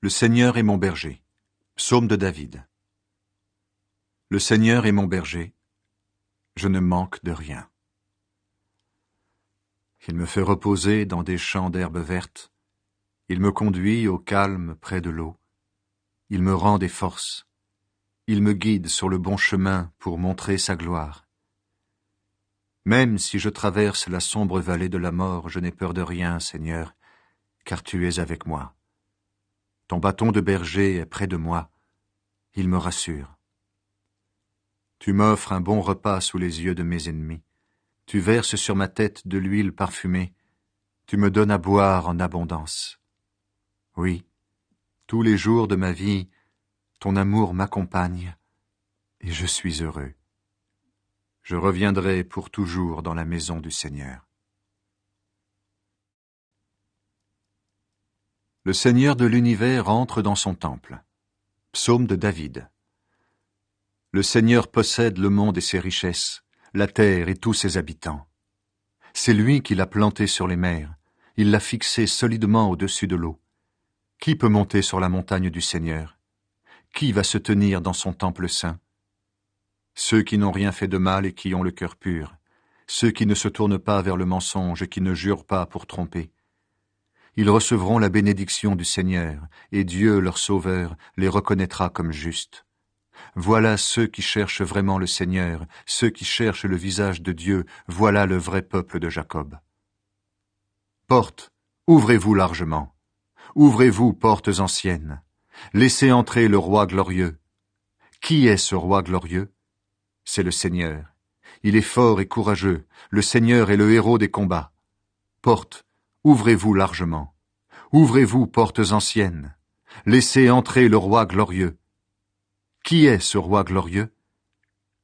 Le Seigneur est mon berger. Psaume de David. Le Seigneur est mon berger. Je ne manque de rien. Il me fait reposer dans des champs d'herbes vertes. Il me conduit au calme près de l'eau. Il me rend des forces. Il me guide sur le bon chemin pour montrer sa gloire. Même si je traverse la sombre vallée de la mort, je n'ai peur de rien, Seigneur, car tu es avec moi. Ton bâton de berger est près de moi. Il me rassure. Tu m'offres un bon repas sous les yeux de mes ennemis. Tu verses sur ma tête de l'huile parfumée. Tu me donnes à boire en abondance. Oui, tous les jours de ma vie, ton amour m'accompagne et je suis heureux. Je reviendrai pour toujours dans la maison du Seigneur. Le Seigneur de l'univers entre dans son temple. Psaume de David. Le Seigneur possède le monde et ses richesses, la terre et tous ses habitants. C'est lui qui l'a planté sur les mers, il l'a fixé solidement au-dessus de l'eau. Qui peut monter sur la montagne du Seigneur? Qui va se tenir dans son temple saint? Ceux qui n'ont rien fait de mal et qui ont le cœur pur, ceux qui ne se tournent pas vers le mensonge et qui ne jurent pas pour tromper. Ils recevront la bénédiction du Seigneur, et Dieu, leur Sauveur, les reconnaîtra comme justes. Voilà ceux qui cherchent vraiment le Seigneur, ceux qui cherchent le visage de Dieu, voilà le vrai peuple de Jacob. Portes, ouvrez-vous largement. Ouvrez-vous, portes anciennes. Laissez entrer le roi glorieux. Qui est ce roi glorieux? C'est le Seigneur. Il est fort et courageux. Le Seigneur est le héros des combats. Portes, ouvrez-vous largement. Ouvrez-vous, portes anciennes. Laissez entrer le roi glorieux. Qui est ce roi glorieux?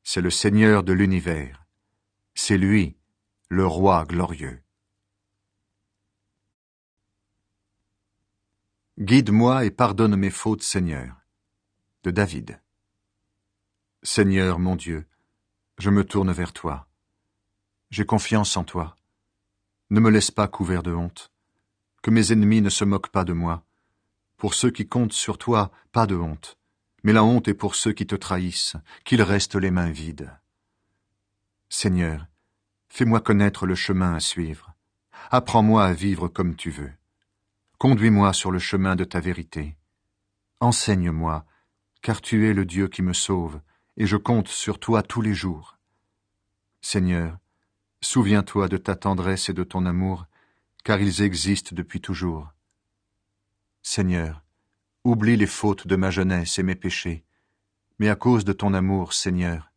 C'est le Seigneur de l'univers. C'est lui, le roi glorieux. Guide-moi et pardonne mes fautes, Seigneur. De David. Seigneur mon Dieu, je me tourne vers toi. J'ai confiance en toi. Ne me laisse pas couvert de honte. Que mes ennemis ne se moquent pas de moi. Pour ceux qui comptent sur toi, pas de honte. Mais la honte est pour ceux qui te trahissent, qu'ils restent les mains vides. Seigneur, fais-moi connaître le chemin à suivre. Apprends-moi à vivre comme tu veux. Conduis-moi sur le chemin de ta vérité. Enseigne-moi, car tu es le Dieu qui me sauve, et je compte sur toi tous les jours. Seigneur, souviens-toi de ta tendresse et de ton amour, car ils existent depuis toujours. Seigneur, oublie les fautes de ma jeunesse et mes péchés, mais à cause de ton amour, Seigneur,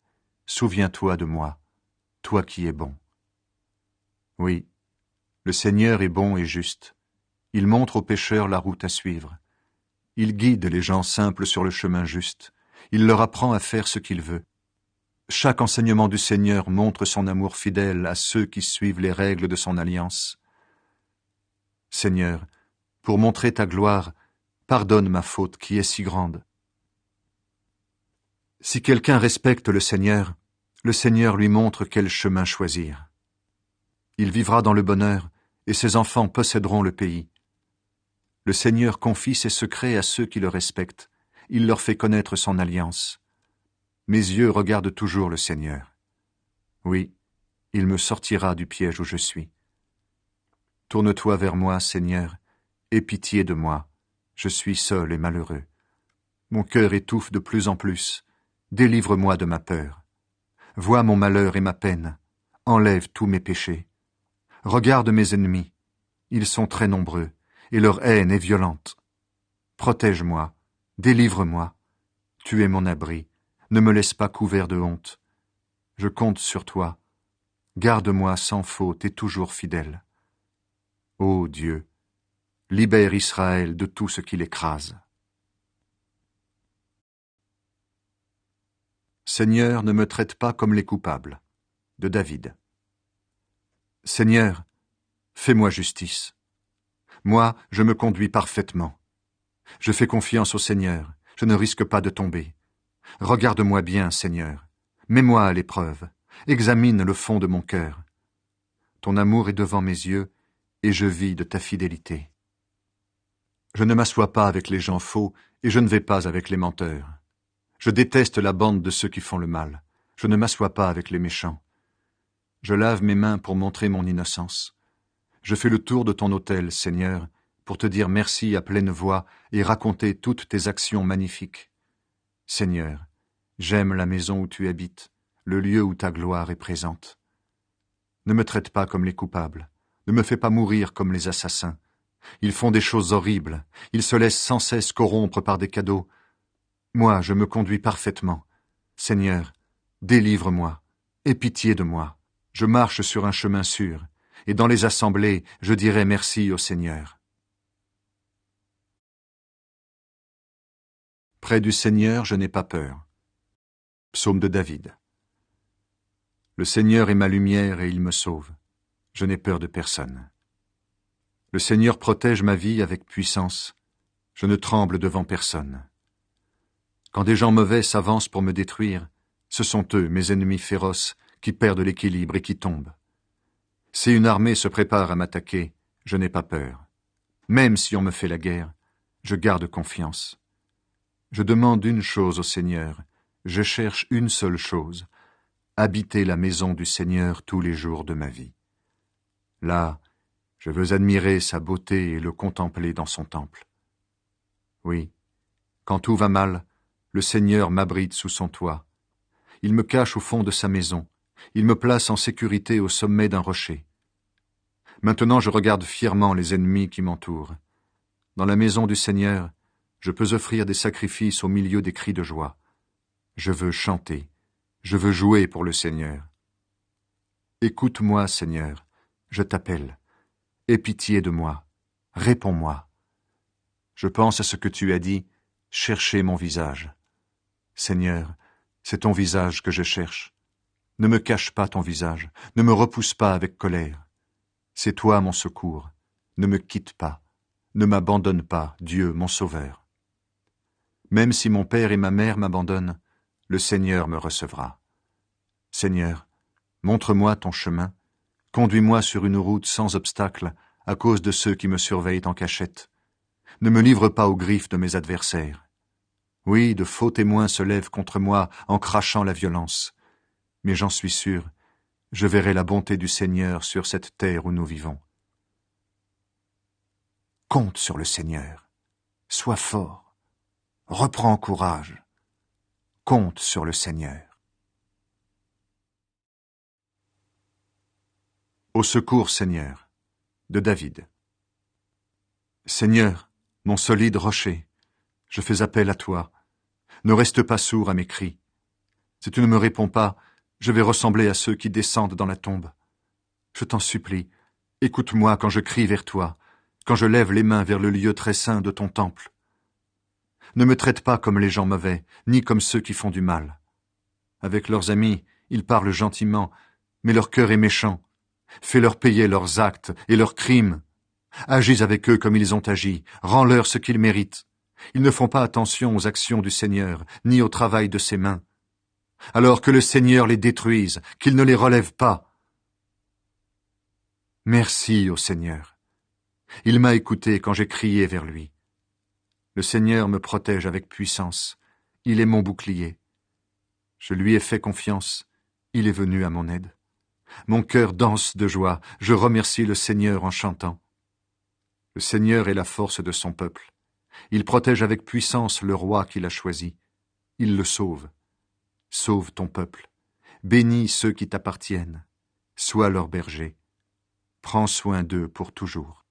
souviens-toi de moi, toi qui es bon. Oui, le Seigneur est bon et juste. Il montre aux pécheurs la route à suivre. Il guide les gens simples sur le chemin juste. Il leur apprend à faire ce qu'il veut. Chaque enseignement du Seigneur montre son amour fidèle à ceux qui suivent les règles de son alliance. Seigneur, pour montrer ta gloire, pardonne ma faute qui est si grande. Si quelqu'un respecte le Seigneur lui montre quel chemin choisir. Il vivra dans le bonheur, et ses enfants posséderont le pays. Le Seigneur confie ses secrets à ceux qui le respectent. Il leur fait connaître son alliance. Mes yeux regardent toujours le Seigneur. Oui, il me sortira du piège où je suis. Tourne-toi vers moi, Seigneur, aie pitié de moi. Je suis seul et malheureux. Mon cœur étouffe de plus en plus. Délivre-moi de ma peur. Vois mon malheur et ma peine. Enlève tous mes péchés. Regarde mes ennemis. Ils sont très nombreux, et leur haine est violente. Protège-moi, délivre-moi. Tu es mon abri. Ne me laisse pas couvert de honte. Je compte sur toi. Garde-moi sans faute et toujours fidèle. Ô Dieu, libère Israël de tout ce qui l'écrase. Seigneur, ne me traite pas comme les coupables. De David. Seigneur, fais-moi justice. Moi, je me conduis parfaitement. Je fais confiance au Seigneur, je ne risque pas de tomber. Regarde-moi bien, Seigneur. Mets-moi à l'épreuve. Examine le fond de mon cœur. Ton amour est devant mes yeux, et je vis de ta fidélité. Je ne m'assois pas avec les gens faux, et je ne vais pas avec les menteurs. Je déteste la bande de ceux qui font le mal. Je ne m'assois pas avec les méchants. Je lave mes mains pour montrer mon innocence. Je fais le tour de ton autel, Seigneur, pour te dire merci à pleine voix et raconter toutes tes actions magnifiques. Seigneur, j'aime la maison où tu habites, le lieu où ta gloire est présente. Ne me traite pas comme les coupables, ne me fais pas mourir comme les assassins. Ils font des choses horribles, ils se laissent sans cesse corrompre par des cadeaux. Moi, je me conduis parfaitement. Seigneur, délivre-moi, aie pitié de moi. Je marche sur un chemin sûr, et dans les assemblées, je dirai merci au Seigneur. Près du Seigneur, je n'ai pas peur. Psaume de David. Le Seigneur est ma lumière et il me sauve. Je n'ai peur de personne. Le Seigneur protège ma vie avec puissance. Je ne tremble devant personne. Quand des gens mauvais s'avancent pour me détruire, ce sont eux, mes ennemis féroces, qui perdent l'équilibre et qui tombent. Si une armée se prépare à m'attaquer, je n'ai pas peur. Même si on me fait la guerre, je garde confiance. Je demande une chose au Seigneur, je cherche une seule chose, habiter la maison du Seigneur tous les jours de ma vie. Là, je veux admirer sa beauté et le contempler dans son temple. Oui, quand tout va mal, le Seigneur m'abrite sous son toit. Il me cache au fond de sa maison. Il me place en sécurité au sommet d'un rocher. Maintenant je regarde fièrement les ennemis qui m'entourent. Dans la maison du Seigneur, je peux offrir des sacrifices au milieu des cris de joie. Je veux chanter, je veux jouer pour le Seigneur. Écoute-moi, Seigneur, je t'appelle. Aie pitié de moi, réponds-moi. Je pense à ce que tu as dit, cherchez mon visage. Seigneur, c'est ton visage que je cherche. Ne me cache pas ton visage, ne me repousse pas avec colère. C'est toi mon secours, ne me quitte pas, ne m'abandonne pas, Dieu mon sauveur. Même si mon père et ma mère m'abandonnent, le Seigneur me recevra. Seigneur, montre-moi ton chemin, conduis-moi sur une route sans obstacle à cause de ceux qui me surveillent en cachette. Ne me livre pas aux griffes de mes adversaires. Oui, de faux témoins se lèvent contre moi en crachant la violence. Mais j'en suis sûr, je verrai la bonté du Seigneur sur cette terre où nous vivons. Compte sur le Seigneur, sois fort, reprends courage, compte sur le Seigneur. Au secours, Seigneur, de David. Seigneur, mon solide rocher, je fais appel à toi. Ne reste pas sourd à mes cris. Si tu ne me réponds pas, je vais ressembler à ceux qui descendent dans la tombe. Je t'en supplie, écoute-moi quand je crie vers toi, quand je lève les mains vers le lieu très saint de ton temple. Ne me traite pas comme les gens mauvais, ni comme ceux qui font du mal. Avec leurs amis, ils parlent gentiment, mais leur cœur est méchant. Fais-leur payer leurs actes et leurs crimes. Agis avec eux comme ils ont agi, rends-leur ce qu'ils méritent. Ils ne font pas attention aux actions du Seigneur, ni au travail de ses mains. Alors que le Seigneur les détruise, qu'il ne les relève pas. Merci au Seigneur. Il m'a écouté quand j'ai crié vers lui. Le Seigneur me protège avec puissance. Il est mon bouclier. Je lui ai fait confiance. Il est venu à mon aide. Mon cœur danse de joie. Je remercie le Seigneur en chantant. Le Seigneur est la force de son peuple. Il protège avec puissance le roi qu'il a choisi. Il le sauve. Sauve ton peuple. Bénis ceux qui t'appartiennent. Sois leur berger. Prends soin d'eux pour toujours.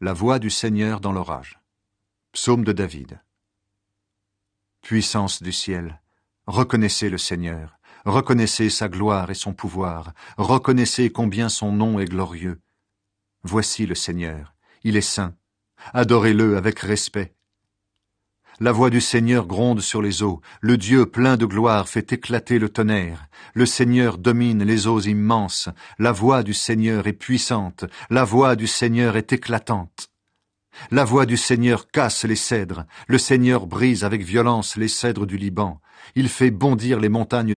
La voix du Seigneur dans l'orage. Psaume de David. Puissance du ciel, reconnaissez le Seigneur, reconnaissez sa gloire et son pouvoir, reconnaissez combien son nom est glorieux. Voici le Seigneur, il est saint, adorez-le avec respect. La voix du Seigneur gronde sur les eaux, le Dieu plein de gloire fait éclater le tonnerre, le Seigneur domine les eaux immenses, la voix du Seigneur est puissante, la voix du Seigneur est éclatante. La voix du Seigneur casse les cèdres, le Seigneur brise avec violence les cèdres du Liban, il fait bondir les montagnes